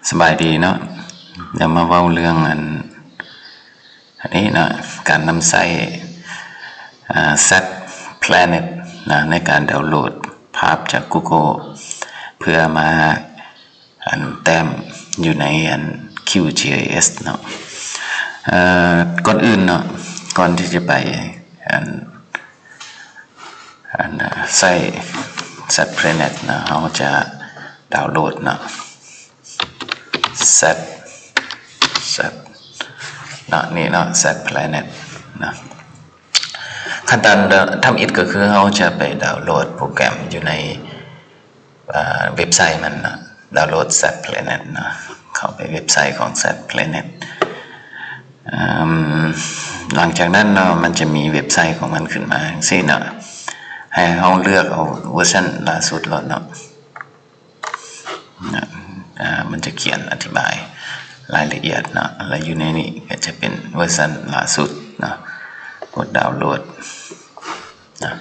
สบายดีเนาะเดี๋ยวมาเว้าเรื่องอันนี้เนาะการนำใช้Set Planet นะในการดาวน์โหลดภาพจาก Google เพื่อมาแต้มอยู่ในQGIS เนาะก่อนอื่นเนาะก่อนที่จะไปใช้ Set Planet นะเราจะดาวน์โหลดเนาะSet เนาะนี่เนาะ Set Planet นะขั้นตอนทำอิฐก็คือเราจะไปดาวน์โหลดโปรแกรมอยู่ในเว็บไซต์มันนะดาวน์โหลด Set Planet นะเข้าไปเว็บไซต์ของ Set Planet หลังจากนั้นเนาะมันจะมีเว็บไซต์ของมันขึ้นมาสิเนาะให้เราเลือกเอาเวอร์ชันล่าสุดแล้วเนาะมันจะเขียนอธิบายรายละเอียดนะอะไรอยู่ในนี้ก็จะเป็นเวอร์ชันล่าสุดนะกดดาวน์โหลดนะ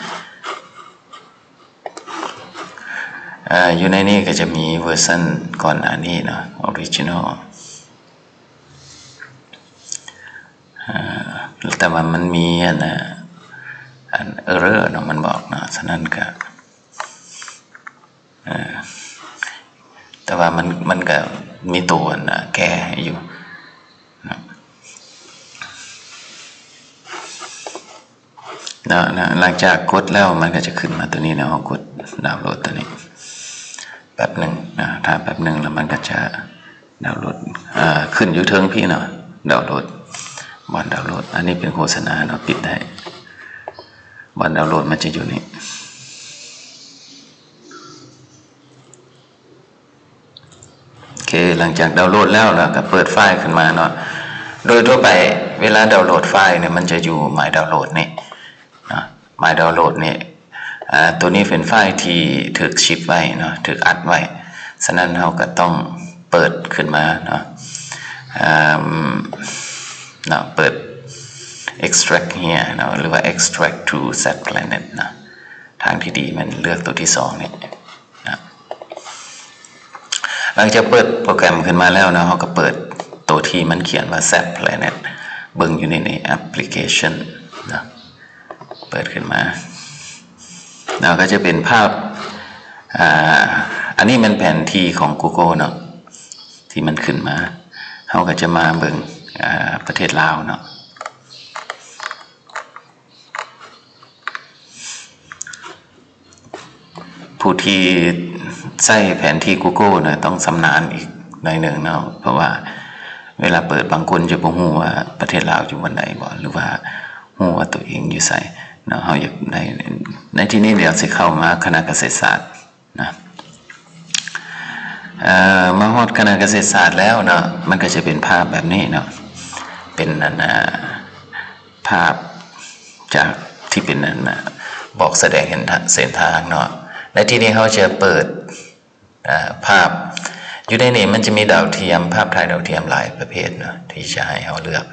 อยู่ในนี้ก็จะมีเวอร์ชันก่อนหน้านี้เนาะออริจินอลแต่ว่ามันมีเออร์เรอร์เนาะมันบอกเนาะฉะนั้นก็แต่ว่ามันก็มีตัวแก้อยู่นะหลังจากกดแล้วมันก็จะขึ้นมาตัวนี้นะเรากดดาวน์โหลดตัวนี้แป๊บหนึ่งนะถ้าแป๊บหนึ่งแล้วมันก็จะดาวน์โหลดขึ้นอยู่เทิงพี่เนาะดาวน์โหลดบอลดาวน์โหลดอันนี้เป็นโฆษณาเนาะปิดได้บอลดาวน์โหลดมันจะอยู่นี่โอเคหลังจากดาวน์โหลดแล้วเราก็เปิดไฟล์ขึ้นมาเนาะโดยทั่วไปเวลาดาวน์โหลดไฟล์เนี่ยมันจะอยู่หมายดาวน์โหลดนี่หมายดาวน์โหลดนี่ตัวนี้เป็นไฟล์ที่ถูกชิปไว้เนาะถูกอัดไว้ฉะนั้นเราก็ต้องเปิดขึ้นมาเนาะเปิด extract here เนาะหรือว่า extract to Set Planet นะทางที่ดีมันเลือกตัวที่2นี่นะหลังจากเปิดโปรแกรมขึ้นมาแล้วนะเราก็เปิดตัวที่มันเขียนว่า Set Planet เบิ่งอยู่ในแอปพลิเคชันนะเปิดขึ้นมาเราก็จะเป็นภาพอันนี้มันแผนที่ของ Google เนาะที่มันขึ้นมาเราก็จะมาเบิ่งประเทศลาวเนาะผู้ที่ใช้แผนที่ Google เนาะต้องชำนาญอีกหน่อยหนึ่งเนาะเพราะว่าเวลาเปิดบางคนจะบ่ฮู้ว่าประเทศลาวอยู่บนไหนบ่หรือว่าฮู้ว่าตัวเองอยู่ไสเนาะเฮาอยากได้ในที่นี้เดี๋ยวสิเข้ามาคณะเกษตรศาสตร์นะมาฮอดคณะเกษตรศาสตร์แล้วเนาะมันก็จะเป็นภาพแบบนี้เนาะเป็นภาพจากที่เป็นบอกแสดงเห็นเส้นทางเนาะในที่นี้เขาจะเปิดภาพอยู่ในนี้มันจะมีดาวเทียมภาพถ่ายดาวเทียมหลายประเภทเนาะที่จะให้เขาเลือก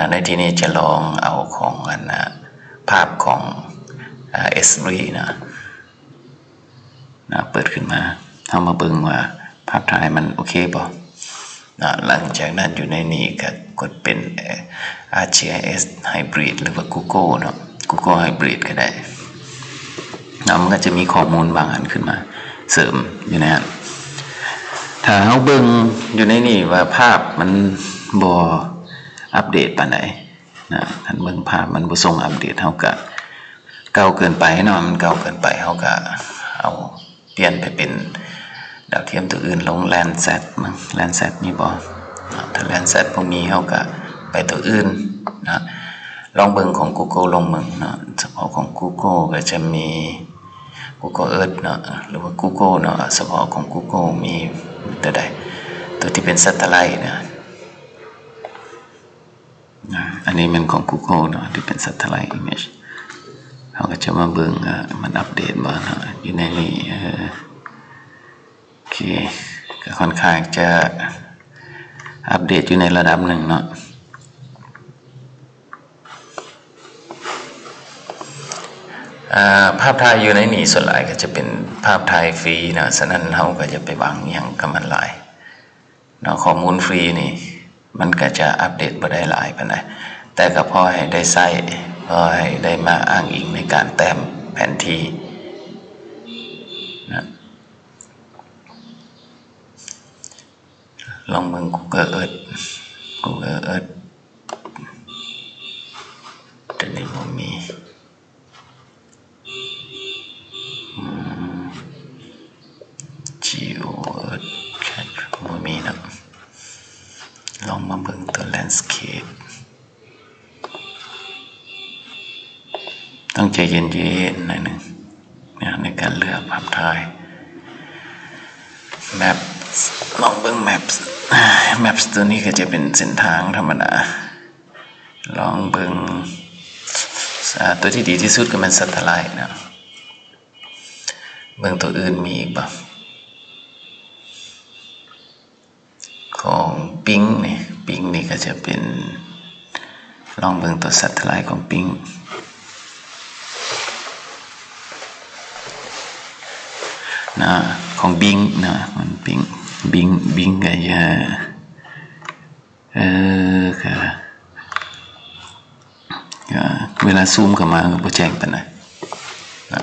ในที่นี้จะลองเอาของภาพของS3 นะเปิดขึ้นมาเอามาเบิ่งว่าภาพถ่ายมันโอเคป่ะหลังจากนั้นอยู่ในนี้ก็กดเป็น ArcGIS Hybrid หรือว่า Google เนาะ Google Hybrid ก็ได้มันก็จะมีข้อมูลบางอันขึ้นมาเสริมอยู่ในนั้นถ้าเราเบิ่งอยู่ในนี้ว่าภาพมันบ่อัปเดตปานใดนะท่านเบิ่งภาพมันบ่ส่งอัปเดตเฮาก็เก่าเกินไปเนาะมันเก่าเกินไปเฮาก็เอาเปลี่ยนไปเป็นดาวเทียมตัวอื่นลง Landsat มั้ง Landsat มีบ่ถ้า Landsat บ่มีเฮาก็ไปตัวอื่นนะลองเบิ่งของ Google ลงเบิ่งเนาะเฉพาะของ Google ก็จะมี Google Earth เนาะหรือว่า Google เนาะเฉพาะของ Google มีตัวใดตัวที่เป็น Satellite นะอันนี้มันของ Google เนาะที่เป็น Satellite Image เขาก็จะมาเบิ่งมันอัปเดตบ่เนาะอยู่ในนี้โอเคก็ค่อนข้างจะอัปเดตอยู่ในระดับหนึ่งเนาะภาพถ่ายอยู่ในนี้ส่วนหลายก็จะเป็นภาพถ่ายฟรีนะฉะนั้นเราก็จะไปวางอย่างกับมันหลาย เนาะข้อมูลฟรีนี่มันก็จะอัปเดตบ่ได้หลายปานใดแต่ก็พอให้ได้ใช้พอให้ได้มาอ้างอิงในการแต้มแผนที่นะลองเบิ่ง Google Earth ตัวนี้บ่มีGeo Earth บ่มีนะลองมาเบิ่งตัว Landscape ต้องใจเย็นๆหน่อยนึงในการเลือกภาพถ่าย Maps ลองเบิ่ง Maps ตัวนี้ก็จะเป็นเส้นทางธรรมดาลองเบิ่งตัวที่ดีที่สุดก็เป็น Satellite นะเบิ่งตัวอื่นมีอีกบ่ของปิงนี่ก็จะเป็นลองเบิ่งตัว Satellite ของปิงนะของบิงนะมันบิงก็จะค่ะเวลาซูมเข้ามาก็บ่แจ้งปานใดนะ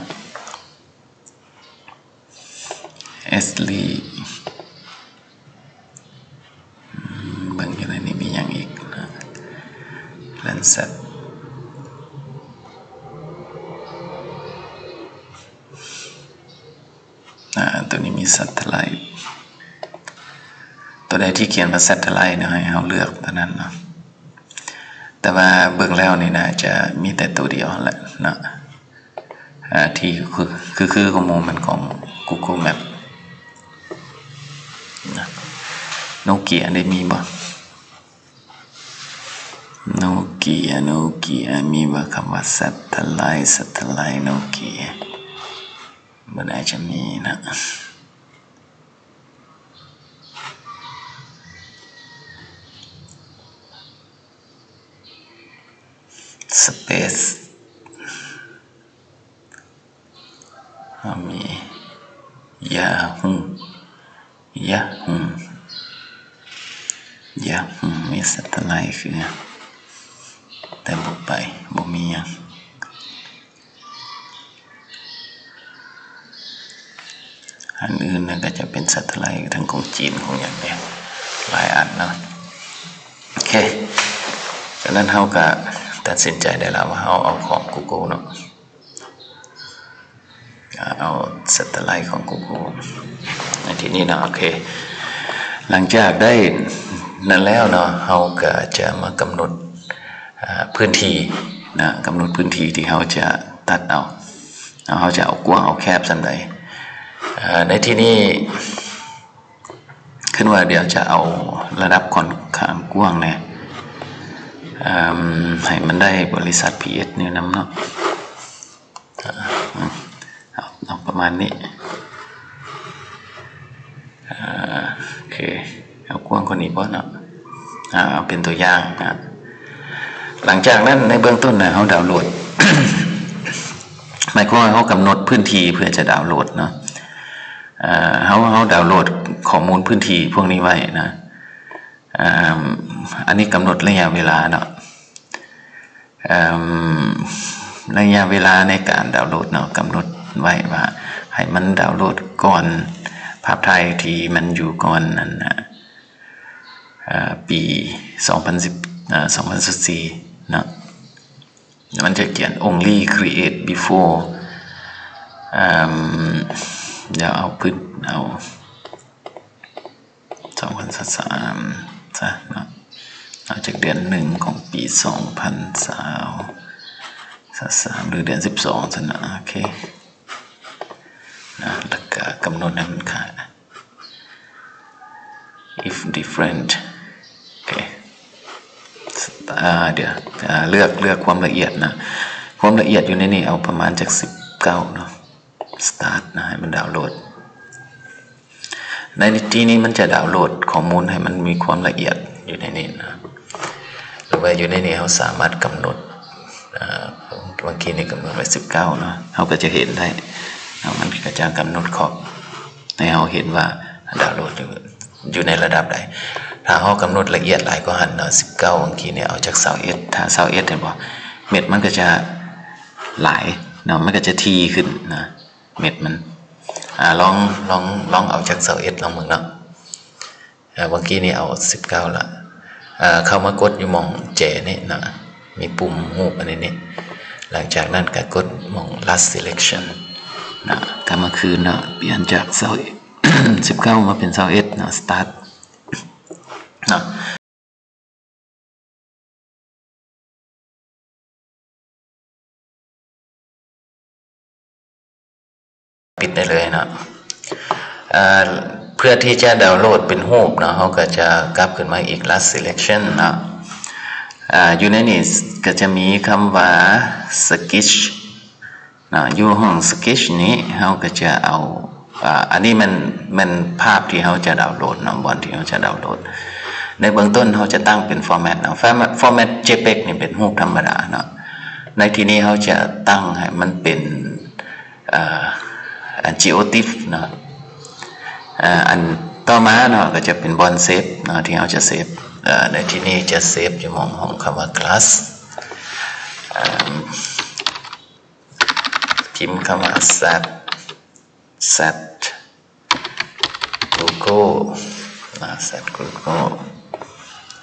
Esli เบิ่งอยู่ในนี้มีหยังอีกนะ Landsatตัวนี้มี Satellite ตัวใดที่เขียนว่า Satellite เนี่ยให้เราเลือกตัวนั้นเนาะแต่ว่าเบิ่งแล้วนี่น่าจะมีแต่ตัวเดียวแหละเนาะที่คือข้อมูลมันของ Google Map นะโนเกียได้มีบ่โนเกียมีบ่คำว่า Satellite โนเกียมันอาจจะมีนะSpace มี Yahoo มี Satellite คือแต่บ่ไปบ่มีหยังอันอื่นนั่นก็จะเป็น Satellite ทั้งของจีนของอย่างเนี้ยหลายอันเนาะโอเคฉะนั้นเฮาก็ตัดสินใจได้แล้วว่าเฮาเอาของ Google เนาะเอา Satellite ของ Google ในที่นี้นะโอเคหลังจากได้นั่นแล้วเนาะเฮาก็จะมากำหนดพื้นที่นะกำหนดพื้นที่ที่เฮาจะตัดเอาเฮาจะเอากว้างเอาแคบซั่นใดในที่นี้ขึ้นว่าเดี๋ยวจะเอาระดับค่อนข้างกว้างเนี่ยให้มันได้บริษัท PS เนี่ยนำเนาะเอาประมาณนี้โอเคเอากว้างกว่านี้บ่เนาะเอาเป็นตัวอย่างนะหลังจากนั้นในเบื้องต้นนะเขาดาวน์โหลด หมายความว่าเขากำหนดพื้นที่เพื่อจะดาวน์โหลดเนาะเขาดาวน์โหลดข้อมูลพื้นที่พวกนี้ไว้นะอันนี้กำหนดระยะเวลาเนาะระยะเวลาในการดาวน์โหลดเนาะกำหนดไว้ว่าให้มันดาวน์โหลดก่อนภาพถ่ายที่มันอยู่ก่อนนั้นนะปี2014เนาะมันจะเขียน only create before เดี๋ยวเอาพื้นเอา2013ซะเนาะเอาจากเดือน1ของปี2023หรือเดือน12ซะนะโอเคนะแล้วก็กำหนดให้มันค่า if different โอเคเดี๋ยวเลือกความละเอียดนะความละเอียดอยู่ในนี้เอาประมาณจาก19เนาะ start นะให้มันดาวน์โหลดในที่นี้มันจะดาวน์โหลดข้อมูลให้มันมีความละเอียดอยู่ในนี้นะหรือว่าอยู่ในนี้เราสามารถกำหนดเมื่อกี้นี่กำหนดไว้19เนาะเราก็จะเห็นได้มันก็จะกำหนดขอบให้เราเห็นว่าดาวน์โหลด อยู่ในระดับใดถ้าเฮากำหนดละเอียดหลายกว่าหันเนาะ19บางทีเนี่ยเอาจาก21ถ้า21เห็นบ่เม็ดมันก็จะหลายเนาะมันก็จะทีขึ้นนะเม็ดมันลองเอาจาก21ลองมึงเนาะเมื่อกี้นี่เอา19ละเข้ามากดอยู่มองเจนี่นะมีปุ่มหูปอันนี้หลังจากนั้นก็กดมอง last selection นะกลับมาคืนเนาะเปลี่ยนจาก19มาเป็น21นะ start นะปิดได้เลยนะเพื่อที่จะดาวน์โหลดเป็นรูปนะเขาก็จะกลับขึ้นมาอีก last selection นะอยู่ในนี้ก็จะมีคำว่า sketch นะอยู่ห้อง sketch นี้เขาก็จะเอาอันนี้มันภาพที่เขาจะดาวน์โหลดนะบอลที่เขาจะดาวน์โหลดในเบื้องต้นเขาจะตั้งเป็น format นะ format JPEG นี่เป็นรูปธรรมดานะในที่นี้เขาจะตั้งให้มันเป็นGeoTIFF นะอันต่อมาเนาะก็จะเป็นบอลเซฟเนาะที่เราจะเซฟในที่นี้จะเซฟอยู่มองห้องคำว่า class พิมพ์คำว่า set Google set Google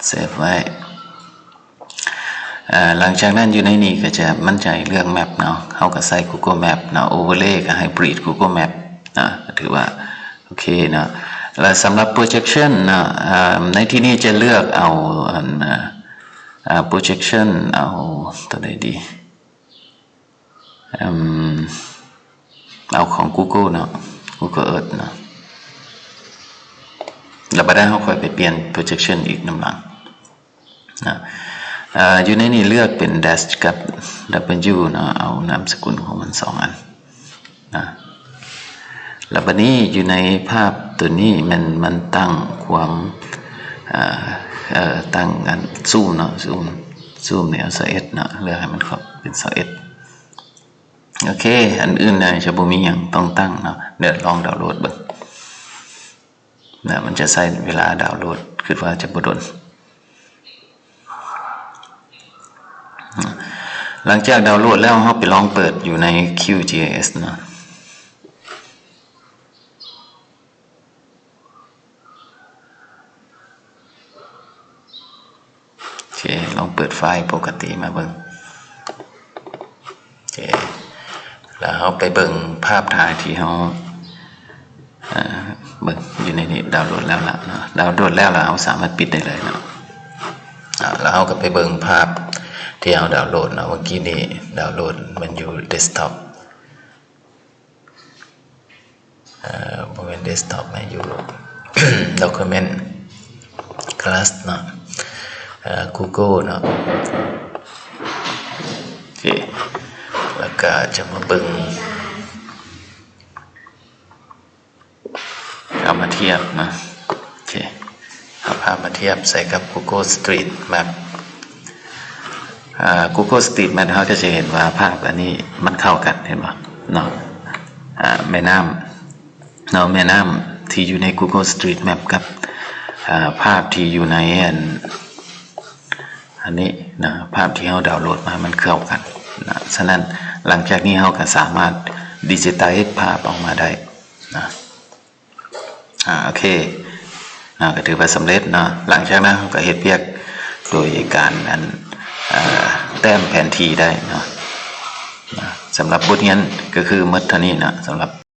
เซฟไว้หลังจากนั้นอยู่ในนี้ก็จะมั่นใจเรื่องแมปเนาะเขาก็ใส่ Google Map เนาะ overlay กับ hybrid Google Map นะถือว่าโอเคเนาะและสำหรับ projection นะในที่นี้จะเลือกเอา projection เอาตัวไหนดีเอาของ Google เนาะ Google Earth เนาะแล้วบัดนั้นเขาค่อยไปเปลี่ยน projection อีกน้ำหลังนะอยู่ในนี้เลือกเป็น dash กับ w เนาะเอานามสกุลของมัน2อันนะแล้วบัดนี้อยู่ในภาพตัวนี้มันตั้งความตั้งกันซูมเนาะซูมเนี่ย21เนาะเลือกให้มันครบเป็น21โอเคอันอื่นจะบ่มีหยังต้องตั้งเนาะเดี๋ยวลองดาวน์โหลดเบิ่งนะมันจะใช้เวลาดาวน์โหลดคิดว่าจะบ่โดนหลังจากดาวน์โหลดแล้วเราไปลองเปิดอยู่ใน QGIS เนาะโอเคลองเปิดไฟล์ปกติมาเบิ่งโอเคแล้วเราไปเบิ่งภาพถ่ายที่เราเบิ่งอยู่ในนี้ดาวน์โหลดแล้วล่ะเนาะดาวน์โหลดแล้วเราสามารถปิดได้เลยเนาะแล้วเราก็ไปเบิ่งภาพที่เราดาวน์โหลดเนาะเมื่อกี้นี้ดาวน์โหลดมันอยู่เดสก์ท็อปบริเวณเดสก์ท็อปอยู่ document class เนาะGoogle เนาะโอเคแล้วก็จะมาเบิ่งเอามาเทียบนะโอเคเอาภาพมาเทียบใส่กับ Google Street Map Google Street Map เขาก็จะเห็นว่าภาพอันนี้มันเข้ากันเห็นป่ะเนาะแม่น้ำเนาะแม่น้ำที่อยู่ใน Google Street Map กับภาพที่อยู่ในอันนี้นะภาพที่เราดาวน์โหลดมามันเข้ากันนะฉะนั้นหลังจากนี้เราก็สามารถดิจิทัลภาพออกมาได้นะโอเคก็ถือว่าสำเร็จเนาะหลังจากนั้นเราก็เฮ็ดเวียกโดยการแต้มแผนที่ได้เนาะสำหรับบทเรียนก็คือหมดเท่านี้นะสำหรับ